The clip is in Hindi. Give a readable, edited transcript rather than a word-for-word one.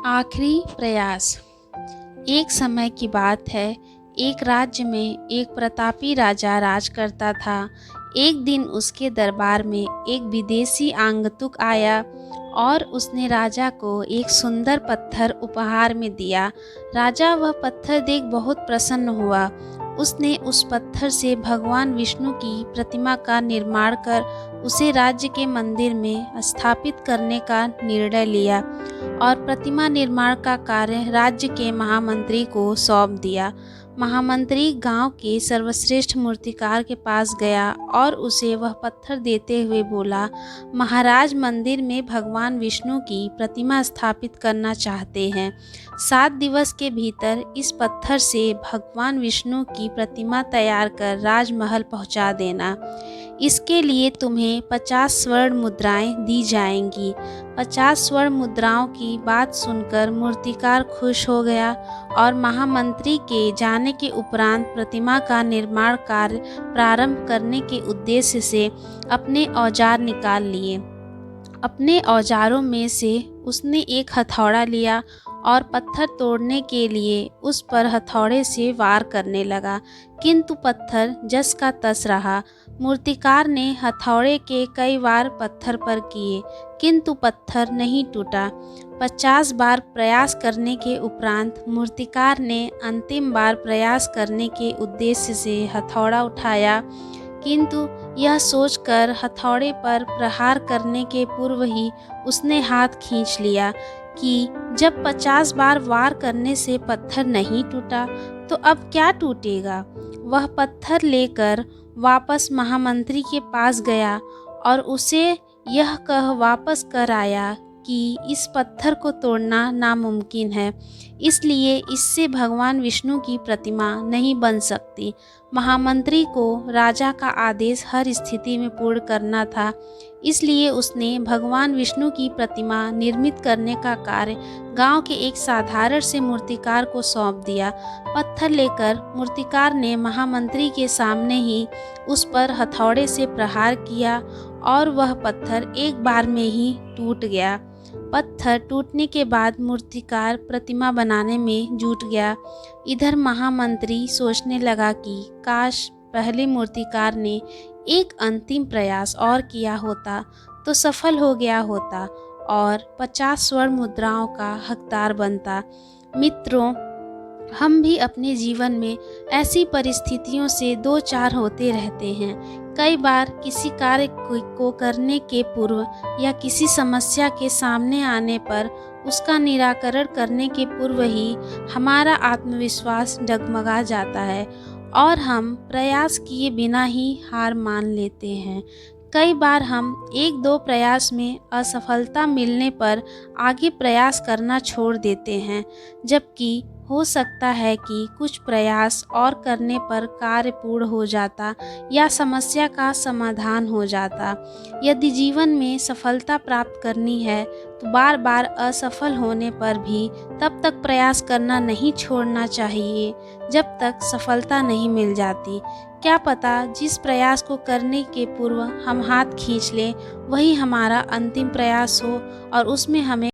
आखिरी प्रयास। एक समय की बात है, एक राज्य में एक प्रतापी राजा राज करता था। एक दिन उसके दरबार में एक विदेशी आगंतुक आया और उसने राजा को एक सुंदर पत्थर उपहार में दिया। राजा वह पत्थर देख बहुत प्रसन्न हुआ। उसने उस पत्थर से भगवान विष्णु की प्रतिमा का निर्माण कर उसे राज्य के मंदिर में स्थापित करने का निर्णय लिया और प्रतिमा निर्माण का कार्य राज्य के महामंत्री को सौंप दिया। महामंत्री गांव के सर्वश्रेष्ठ मूर्तिकार के पास गया और उसे वह पत्थर देते हुए बोला, महाराज मंदिर में भगवान विष्णु की प्रतिमा स्थापित करना चाहते हैं। 7 दिवस के भीतर इस पत्थर से भगवान विष्णु की प्रतिमा तैयार कर राजमहल पहुंचा देना। इसके लिए तुम्हें 50 स्वर्ण मुद्राएं दी जाएंगी। 50 स्वर्ण मुद्राओं की बात सुनकर मूर्तिकार खुश हो गया और महामंत्री के जाने के उपरांत प्रतिमा का निर्माण कार्य प्रारंभ करने के उद्देश्य से अपने औजार निकाल लिए। अपने औजारों में से उसने एक हथौड़ा लिया और पत्थर तोड़ने के लिए उस पर हथौड़े से वार करने लगा, किंतु पत्थर जस का तस रहा। मूर्तिकार ने हथौड़े के कई वार पत्थर पर किए, किंतु पत्थर नहीं टूटा। 50 बार प्रयास करने के उपरांत मूर्तिकार ने अंतिम बार प्रयास करने के उद्देश्य से हथौड़ा उठाया, किंतु यह सोचकर हथौड़े पर प्रहार करने के पूर्व ही उसने हाथ खींच लिया कि जब 50 बार वार करने से पत्थर नहीं टूटा तो अब क्या टूटेगा। वह पत्थर लेकर वापस महामंत्री के पास गया और उसे यह कह वापस कर आया कि इस पत्थर को तोड़ना नामुमकिन है, इसलिए इससे भगवान विष्णु की प्रतिमा नहीं बन सकती। महामंत्री को राजा का आदेश हर स्थिति में पूर्ण करना था, इसलिए उसने भगवान विष्णु की प्रतिमा निर्मित करने का कार्य गांव के एक साधारण से मूर्तिकार को सौंप दिया। पत्थर लेकर मूर्तिकार ने महामंत्री के सामने ही उस पर हथौड़े से प्रहार किया और वह पत्थर एक बार में ही टूट गया। पत्थर टूटने के बाद मूर्तिकार प्रतिमा बनाने में जुट गया। इधर महामंत्री सोचने लगा कि काश पहले मूर्तिकार ने एक अंतिम प्रयास और किया होता तो सफल हो गया होता और 50 स्वर्ण मुद्राओं का हकदार बनता। मित्रों, हम भी अपने जीवन में ऐसी परिस्थितियों से दो चार होते रहते हैं। कई बार किसी कार्य को करने के पूर्व या किसी समस्या के सामने आने पर उसका निराकरण करने के पूर्व ही हमारा आत्मविश्वास डगमगा जाता है और हम प्रयास किए बिना ही हार मान लेते हैं। कई बार हम 1-2 प्रयास में असफलता मिलने पर आगे प्रयास करना छोड़ देते हैं, जबकि हो सकता है कि कुछ प्रयास और करने पर कार्य पूर्ण हो जाता या समस्या का समाधान हो जाता। यदि जीवन में सफलता प्राप्त करनी है तो बार बार असफल होने पर भी तब तक प्रयास करना नहीं छोड़ना चाहिए जब तक सफलता नहीं मिल जाती। क्या पता जिस प्रयास को करने के पूर्व हम हाथ खींच लें वही हमारा अंतिम प्रयास हो और उसमें हमें